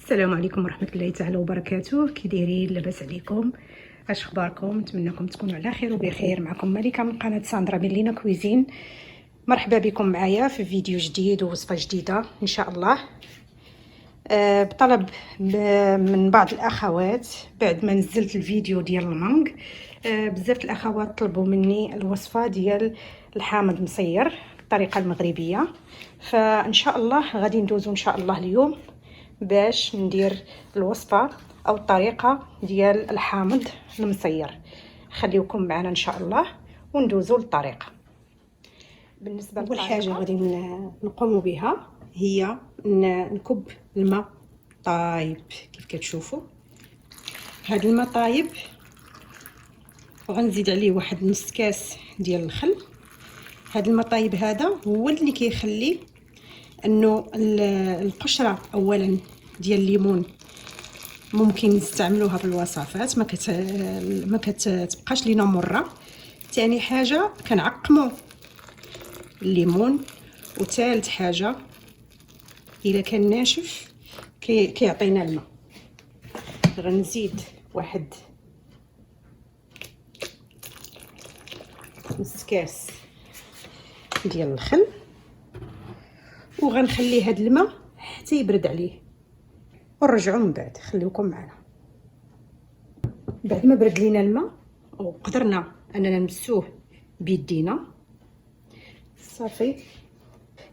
السلام عليكم ورحمه الله تعالى وبركاته. كي دايرين؟ لاباس عليكم؟ اش اخباركم؟ نتمنىكم تكونوا على خير وبخير. معكم ملكه من قناه ساندرا بيلينا كويزين. مرحبا بكم معايا في فيديو جديد ووصفه جديده ان شاء الله. بطلب من بعض الاخوات بعد ما نزلت الفيديو ديال المانغ، بزاف الاخوات طلبوا مني الوصفه ديال الحامض مصير بالطريقه المغربيه، فان شاء الله غادي ندوزو ان شاء الله اليوم باش ندير الوصفه او الطريقه ديال الحامض المصير. خليكم معنا ان شاء الله وندوزو للطريقه. بالنسبه اول حاجه غادي نقوم بها هي نكب الماء طايب كيف كتشوفوا. هذا الماء طايب وغنزيد عليه واحد نص كاس ديال الخل. هذا الماء طايب هذا هو اللي كيخلي انه القشره اولا ديال الليمون ممكن نستعملوها في الوصفات، ما كتبقاش لينا مره. ثاني حاجه كنعقموا الليمون، وثالث حاجه الا كان ناشف كيعطينا الماء. غنزيد واحد نص كاس ديال الخل وغنخلي هاد الماء حتى يبرد عليه ونرجعو من بعد. خليكم معنا. بعد ما برد لينا الماء وقدرنا اننا نمسوه بيدينا صافي،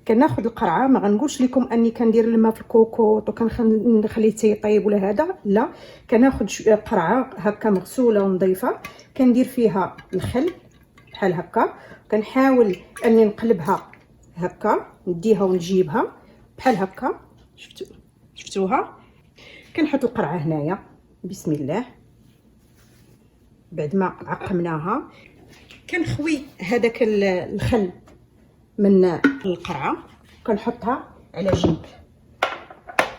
كناخذ القرعه. ما غنقولش لكم اني كندير الماء في الكوكوط وكنخليه حتى يطيب ولا هذا، لا، كناخذ قرعه هكا مغسوله ونظيفه، كندير فيها الخل بحال هكا، كنحاول اني نقلبها هكا، نديها ونجيبها بحال هكا. شفتوها؟ كنحط القرعه هنايا بسم الله. بعد ما عقمناها كنخوي هذاك الخل من القرعه، كنحطها على جنب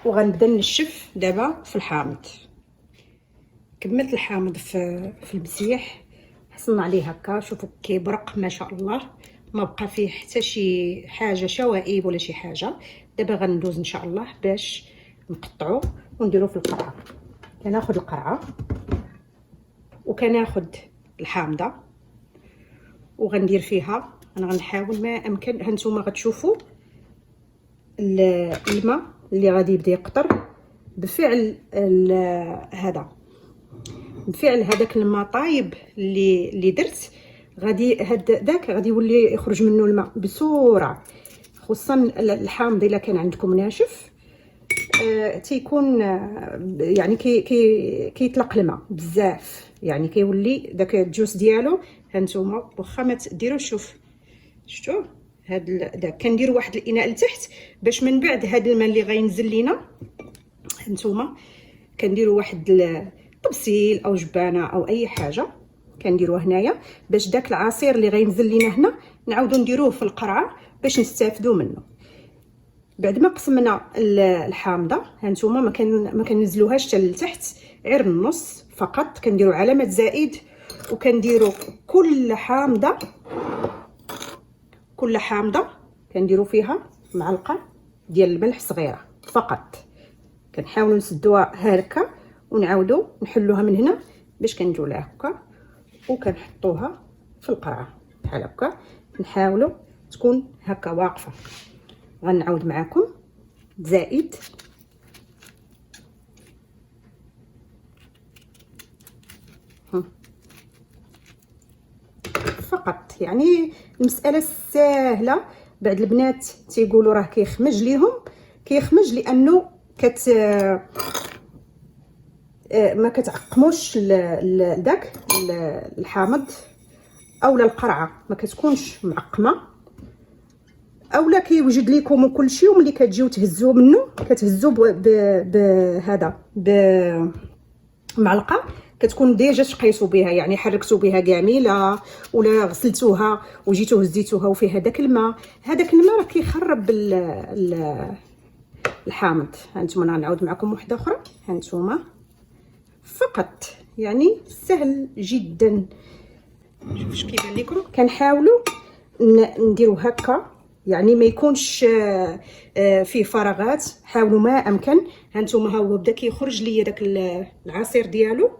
وغنبدا نشف دابا في الحامض. كملت الحامض في المسيح، حصلنا عليه هكا، شوفوا كيبرق ما شاء الله، ما بقى فيه حتى شي حاجه شوائب ولا شي حاجه. دابا غندوز ان شاء الله باش نقطعو ونديرو في القرعه. كناخذ القرعه وكناخذ الحامضه وغندير فيها. انا غنحاول ما امكن. هانتوما غتشوفوا الماء اللي غادي يبدا يقطر بفعل هذا، بفعل هذاك الماء طايب اللي درت، غادي داك غادي يولي يخرج منه الماء بسرعه. خصوصا الحامض الا كان عندكم ناشف تيكون يعني كيطلق الماء بزاف، يعني كيولي داك الجوس ديالو. هانتوما واخا ما ديروش، شوف شفتوا هاد داك كنديروا واحد الاناء لتحت باش من بعد هاد الماء اللي غينزل لينا، هانتوما كنديروا واحد طبسيل او جبانه او اي حاجه كنديروها هنايا باش داك العصير اللي غينزل لينا هنا نعاودو نديروه في القرعه باش نستافدوا منه. بعد ما قسمنا الحامضه هانتوما ما كننزلوهاش حتى لتحت، غير النص فقط. كنديروا علامه زائد وكنديروا كل حامضه كنديروا فيها معلقه ديال الملح صغيره فقط. كنحاولوا نسدوها هكا ونعاودوا نحلوها من هنا باش كنديروا لها هكا وكنحطوها في القرعه بحال هكا. نحاولوا تكون هكا واقفه. غنعاود معكم زائد فقط. يعني المساله سهله. بعد البنات تيقولوا راه كيخمج ليهم، كيخمج لانه ما كتعقموش داك الحامض اولا القرعه ما كتكونش معقمه، اولا كيوجد لكم كل شيء. وملي كتجيو تهزوه منه كتهزوه بهذا بمعلقه كتكون ديجا تقيسوا بها، يعني حركتوا بها كامله ولا غسلتوها وجيتو هزيتوها وفيها داك الماء. هذاك الماء راه كيخرب الحامض. هانتوما غنعاود معكم وحده اخرى. هانتوما فقط، يعني سهل جدا. شوف كيبان لكم. كنحاولوا نديرو هكا يعني ما يكونش فيه فراغات. حاولوا ما امكن. هانتوما ها هو بدا كيخرج ليا داك العصير ديالو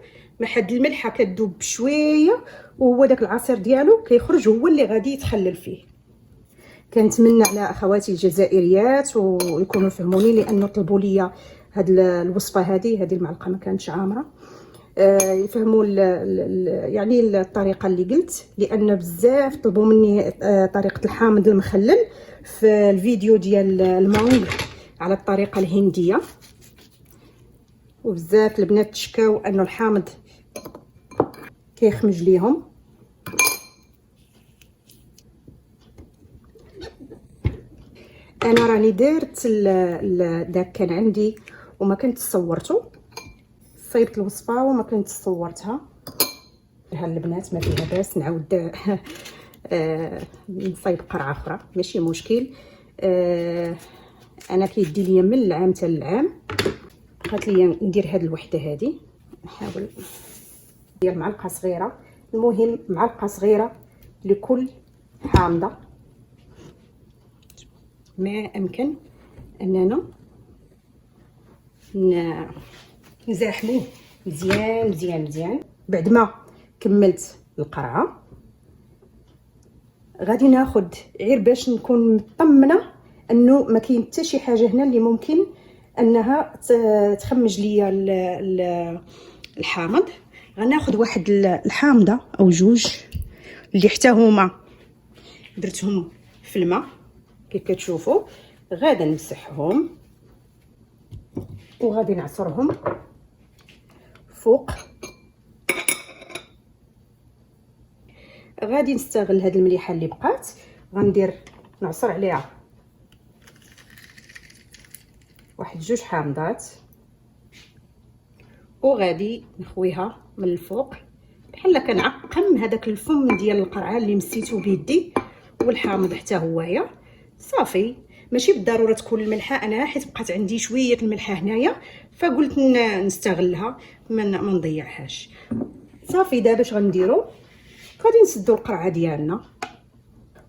مع حد الملحه كتذوب بشويه، وهو داك العصير ديالو كيخرج هو اللي غادي يتخلل فيه. كنتمنى على اخواتي الجزائريات ويكونوا فهموني، لانه طلبوا لي هاد الوصفه هذه المعلقه ما كانتش عامره، يفهموا يعني الطريقه اللي قلت، لان بزاف طلبوا مني طريقه الحامض المخلل في الفيديو ديال المانغ على الطريقه الهنديه، وبزاف البنات تشكاو انه الحامض كيخمج ليهم. انا راني درت داك كان عندي وما كنت صورته، صيبت الوصفه وما كنت صورتها. ها البنات ما فيها باس نعاود نصايب قرعه اخرى ماشي مشكل. انا كيدي ليا من العام حتى العام. بقات ليا ندير هاد الوحده هادي، نحاول ندير معلقه صغيره. المهم معلقه صغيره لكل حامضه. ما امكن اننا نزاحموه مزيان مزيان مزيان. بعد ما كملت القرعه غادي ناخد غير باش نكون مطمنه انه ما كاين حتى شي حاجه هنا اللي ممكن انها تخمج ليا الحامض. غناخد واحد الحامضه او جوج اللي حتى هما درتهم في الماء كيف كتشوفوا. غادا نمسحهم وغادي نعصرهم فوق. غادي نستغل هاد المليحه اللي بقات، غندير نعصر عليها واحد جوج حامضات، وغادي نخويها من الفوق بحال كنعقم هذاك الفم ديال القرعه اللي مسيتو بيدي، والحامض حتى هوايا صافي. ماشي بالضروره تكون الملحه، انا حيت بقات عندي شويه الملحه هنايا فقلت نستغلها ما نضيعهاش. صافي دابا اش غنديروا؟ غادي نسدوا القرعه ديالنا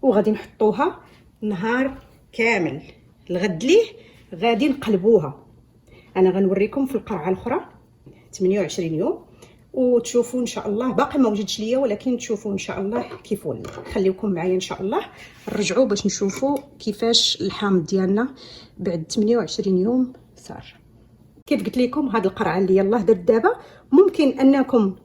وغادي نحطوها نهار كامل. الغد ليه غادي نقلبوها. انا غنوريكم في القرعه الاخرى 28 يوم وتشوفوا ان شاء الله. باقي ما وجدش ليا ولكن تشوفوا ان شاء الله كيف ولى. خليكم معايا ان شاء الله نرجعوا باش نشوفوا كيفاش الحامض ديالنا بعد 28 يوم صار. كيف قلت لكم هذه القرعه اللي يلاه درت دابا ممكن انكم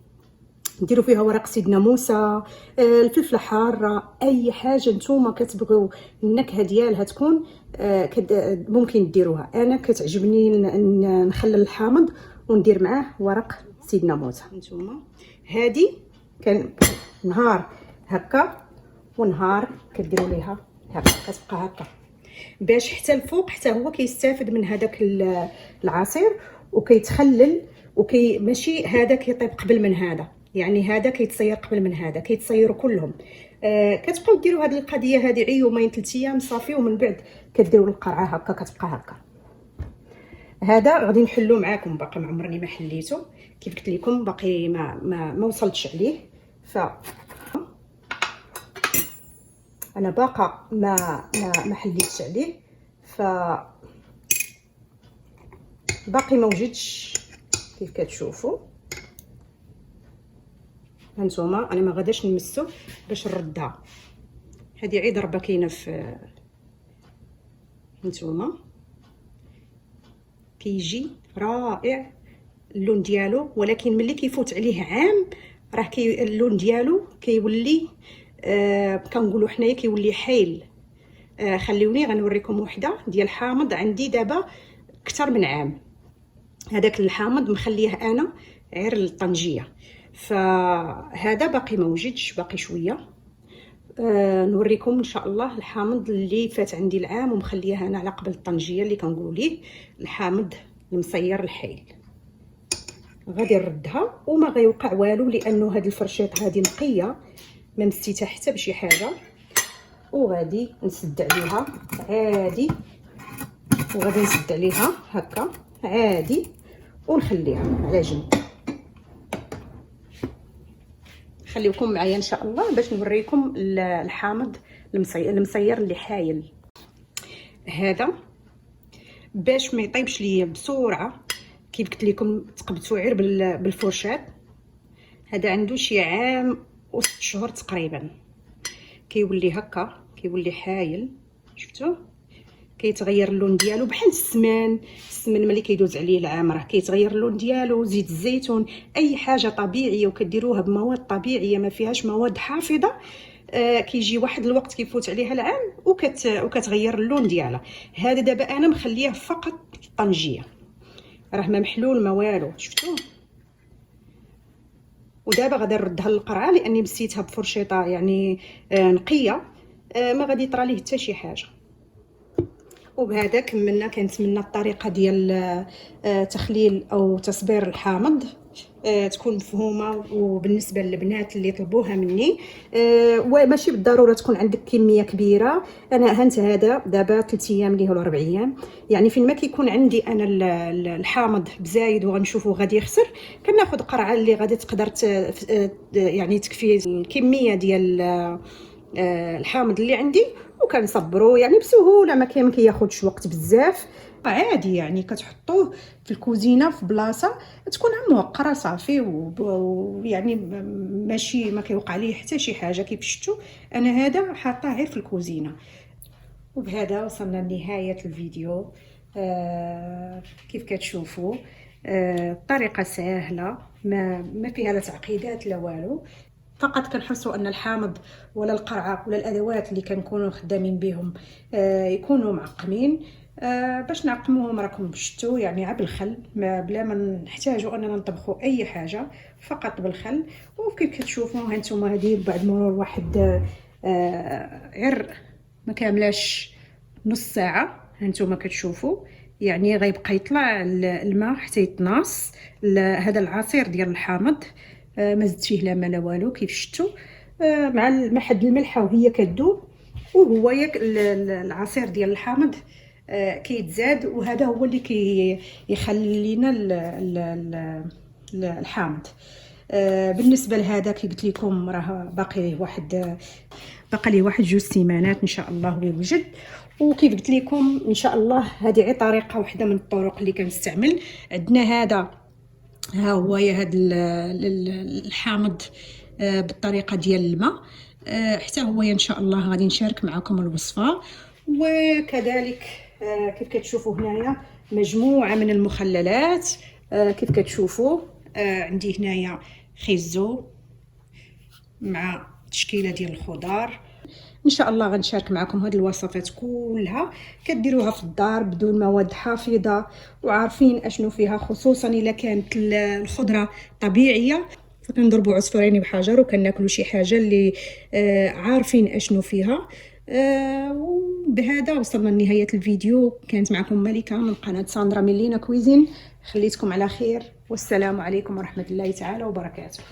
ديروا فيها ورق سيدنا موسى، الفلفله حاره، اي حاجه نتوما كتبغيو النكهه ديالها تكون ممكن ديروها. انا كتعجبني نخلل الحامض وندير معاه ورق سيدنا موسى. نتوما هادي كان نهار هكا ونهار كديروا ليها هكا كتبقى هكا، باش حتى الفوق حتى هو كيستافد من هذاك العصير وكيتخلل ماشي هذا كيطيب قبل من هذا، يعني هذا كيتصير قبل من هذا، كيتصيروا كلهم. كتبقاو ديروا هذه القضيه هذه عي يومين 3 ايام صافي، ومن بعد كديروا القرعه هكا كتبقى هكا. هذا غادي نحلو معاكم، باقي ما عمرني ما حليته كيف قلت لكم، باقي ما وصلتش عليه. ف انا باقا ما حليتش عليه، ف باقي ما وجدش كيف كتشوفوا هانتوما. انا ما غاداش نمسو باش نردها، هذه عيد ضربه كاينه في هانتوما. كيجي رائع اللون ديالو، ولكن ملي كيفوت عليه عام راه اللون ديالو كيولي كنقولوا حنايا كيولي حيل. خليوني غنوريكم وحده ديال حامض عندي دابا اكثر من عام. هذاك الحامض مخليه انا غير الطنجيه، فهذا باقي ما وجدش، باقي شويه. نوريكم ان شاء الله الحامض اللي فات عندي العام ومخليه انا على قبل الطنجيه اللي كنقولوا ليه الحامض المصير الحيل. غادي نردها وما غيوقع والو، لانه هاد الفرشيط هذه نقيه ما مسيتها حتى بشي حاجه. وغادي نسد عليها عادي، وغادي نسد عليها هكا عادي ونخليها على جنب. خليكم معايا ان شاء الله باش نوريكم الحامض المصير اللي حايل. هذا باش ما يطيبش ليا بسرعه. كيف قلت لكم تقبتو غير بالفرشاه. هذا عنده شي عام و6 شهور تقريبا. كيولي هكا، كيولي حايل، شفتوا؟ كيتغير اللون ديالو بحال السمن ملي كيدوز عليه العام راه كيتغير اللون ديالو. زيت الزيتون اي حاجه طبيعيه وكديروها بمواد طبيعيه ما فيهاش مواد حافظه، كيجي واحد الوقت كيفوت عليها العام وكتغير اللون ديالها. هذا دابا انا مخليه فقط طنجيه، راه ما محلول ما والو، شفتوا؟ ودابا غادي نردها للقرعه لاني مسيتها بفرشيطه يعني نقيه، ما غادي يطرى ليه حتى شي حاجه. وبهذا كملنا. كنتمنى الطريقه ديال تخليل او تصبير الحامض تكون مفهومه وبالنسبه للبنات اللي طلبوها مني. وماشي بالضروره تكون عندك كميه كبيره. انا هانت هذا دابا 3 ايام ليه ولا 4 ايام، يعني فين ما كيكون عندي انا الحامض بزايد وغنشوفه غادي يخسر، كناخذ قرعه اللي غادي تقدر يعني تكفي الكميه ديال الحامض اللي عندي، وكنصبروا يعني بسهوله، ما كياخذش وقت بزاف. عادي يعني كتحطوه في الكوزينه في بلاصه تكون موقره صافي، ويعني ماشي ما كيوقع ليه حتى شي حاجه. كيف شفتوا انا هذا حاطاه غير في الكوزينه. وبهذا وصلنا لنهايه الفيديو. كيف كتشوفوا الطريقه سهله، ما فيها لا تعقيدات لا والو. فقط كنحرصوا ان الحامض ولا القرعه ولا الادوات اللي كنكونوا خدامين بهم يكونوا معقمين. باش نعقموهم راكم شفتوا يعني عا بالخل، بلا ما نحتاجوا اننا نطبخوا اي حاجه، فقط بالخل. وكيف كتشوفوا هانتوما هذه بعد مرور واحد غير ما كاملاش نص ساعه، هانتوما كتشوفوا يعني غيبقى يطلع الماء حتى يتناص. هذا العصير ديال الحامض ما زدت فيه لا ما لا والو. كيف شفتوا مع حد الملحه وهي كتذوب، وهو العصير ديال الحامض كيتزاد، وهذا هو اللي كيخلي لنا الحامض. بالنسبه لهذا كي قلت لكم راه باقي ليه واحد 2 سيمانات ان شاء الله ويوجد. وكيف قلت لكم ان شاء الله هذه غير طريقه واحده من الطرق اللي كنستعمل. عندنا هذا ها هو هذا الحامض بالطريقه ديال الماء، حتى هو ان شاء الله غادي نشارك معكم الوصفه. وكذلك كيف كتشوفوا هنايا مجموعه من المخللات. كيف كتشوفوا عندي هنايا خيزو مع تشكيله ديال الخضار. ان شاء الله غنشارك معكم هذه الوصفات كلها كديروها في الدار بدون مواد حافظه وعارفين اشنو فيها، خصوصا الا كانت الخضره طبيعيه. فكنضربوا عصفورين بحجر وكناكلوا شي حاجه اللي عارفين اشنو فيها. وبهذا وصلنا لنهايه الفيديو. كانت معكم ملكه من قناه ساندرا ميلينا كويزين. خليتكم على خير، والسلام عليكم ورحمه الله تعالى وبركاته.